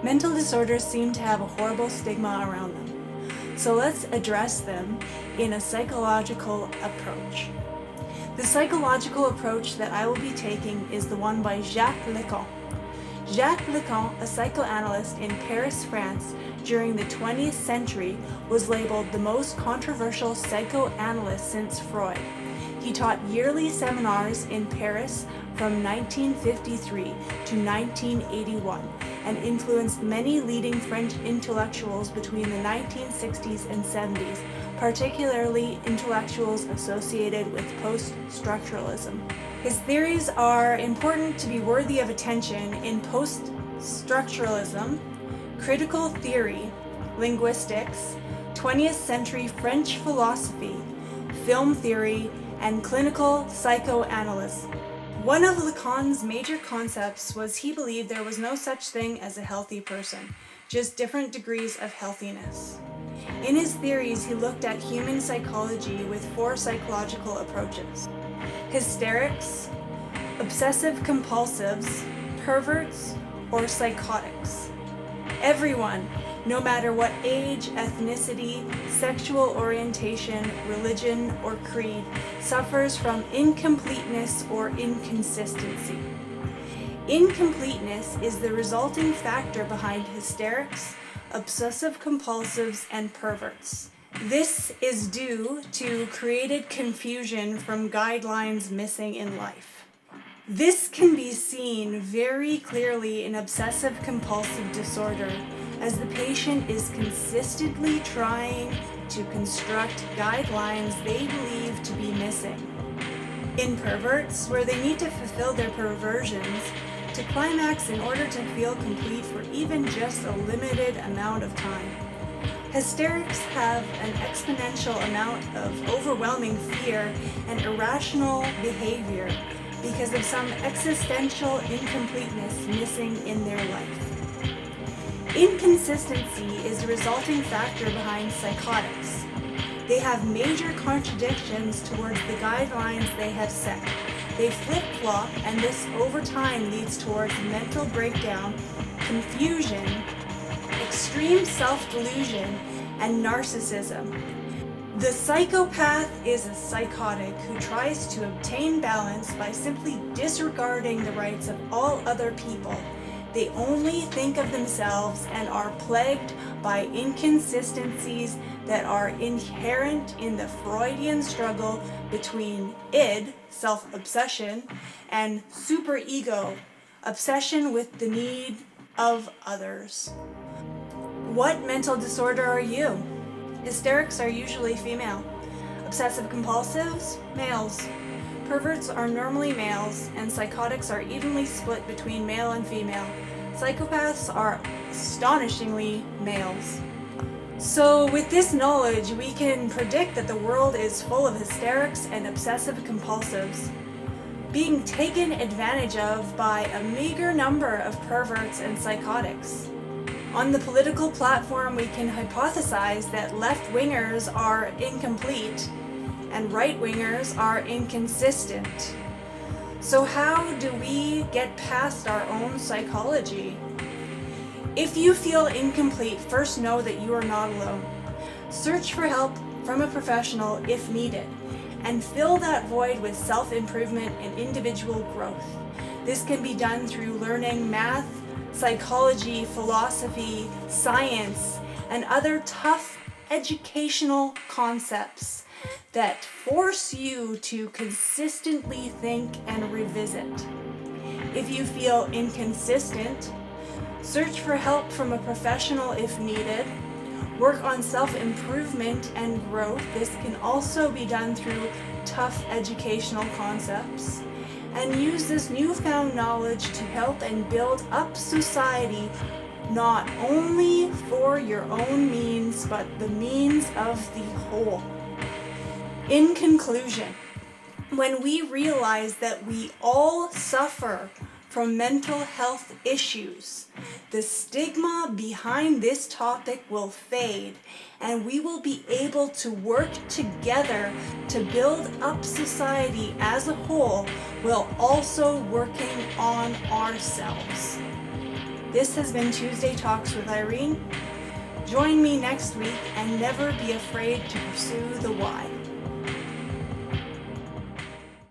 Mental disorders seem to have a horrible stigma around them, so let's address them in a psychological approach. The psychological approach that I will be taking is the one by Jacques Lacan. Jacques Lacan, a psychoanalyst in Paris, France, during the 20th century, was labeled the most controversial psychoanalyst since Freud. He taught yearly seminars in Paris from 1953 to 1981 and influenced many leading French intellectuals between the 1960s and 70s, particularly intellectuals associated with post-structuralism. His theories are important to be worthy of attention in post-structuralism, critical theory, linguistics, 20th century French philosophy, film theory, and clinical psychoanalysis. One of Lacan's major concepts was he believed there was no such thing as a healthy person, just different degrees of healthiness. In his theories, he looked at human psychology with 4 psychological approaches: hysterics, obsessive compulsives, perverts, or psychotics. Everyone, no matter what age, ethnicity, sexual orientation, religion, or creed, suffers from incompleteness or inconsistency. Incompleteness is the resulting factor behind hysterics, obsessive compulsives, and perverts. This is due to created confusion from guidelines missing in life. This can be seen very clearly in obsessive compulsive disorder, as the patient is consistently trying to construct guidelines they believe to be missing. In perverts, where they need to fulfill their perversions to climax in order to feel complete for even just a limited amount of time. Hysterics have an exponential amount of overwhelming fear and irrational behavior because of some existential incompleteness missing in their life. Inconsistency is the resulting factor behind psychotics. They have major contradictions towards the guidelines they have set. They flip-flop, and this over time leads towards mental breakdown, confusion, extreme self-delusion, and narcissism. The psychopath is a psychotic who tries to obtain balance by simply disregarding the rights of all other people. They only think of themselves and are plagued by inconsistencies that are inherent in the Freudian struggle between id, self-obsession, and superego, obsession with the need of others. What mental disorder are you? Hysterics are usually female. Obsessive compulsives, males. Perverts are normally males, and psychotics are evenly split between male and female. Psychopaths are astonishingly males. So with this knowledge, we can predict that the world is full of hysterics and obsessive compulsives, being taken advantage of by a meager number of perverts and psychotics. On the political platform, we can hypothesize that left-wingers are incomplete and right-wingers are inconsistent. So how do we get past our own psychology? If you feel incomplete, first know that you are not alone. Search for help from a professional if needed, and fill that void with self-improvement and individual growth. This can be done through learning math, psychology, philosophy, science, and other tough educational concepts that force you to consistently think and revisit. If you feel inconsistent, search for help from a professional if needed. Work on self-improvement and growth. This can also be done through tough educational concepts. And use this newfound knowledge to help and build up society, not only for your own means, but the means of the whole. In conclusion, when we realize that we all suffer from mental health issues, the stigma behind this topic will fade, and we will be able to work together to build up society as a whole while also working on ourselves. This has been Tuesday Talks with Irene. Join me next week and never be afraid to pursue the why.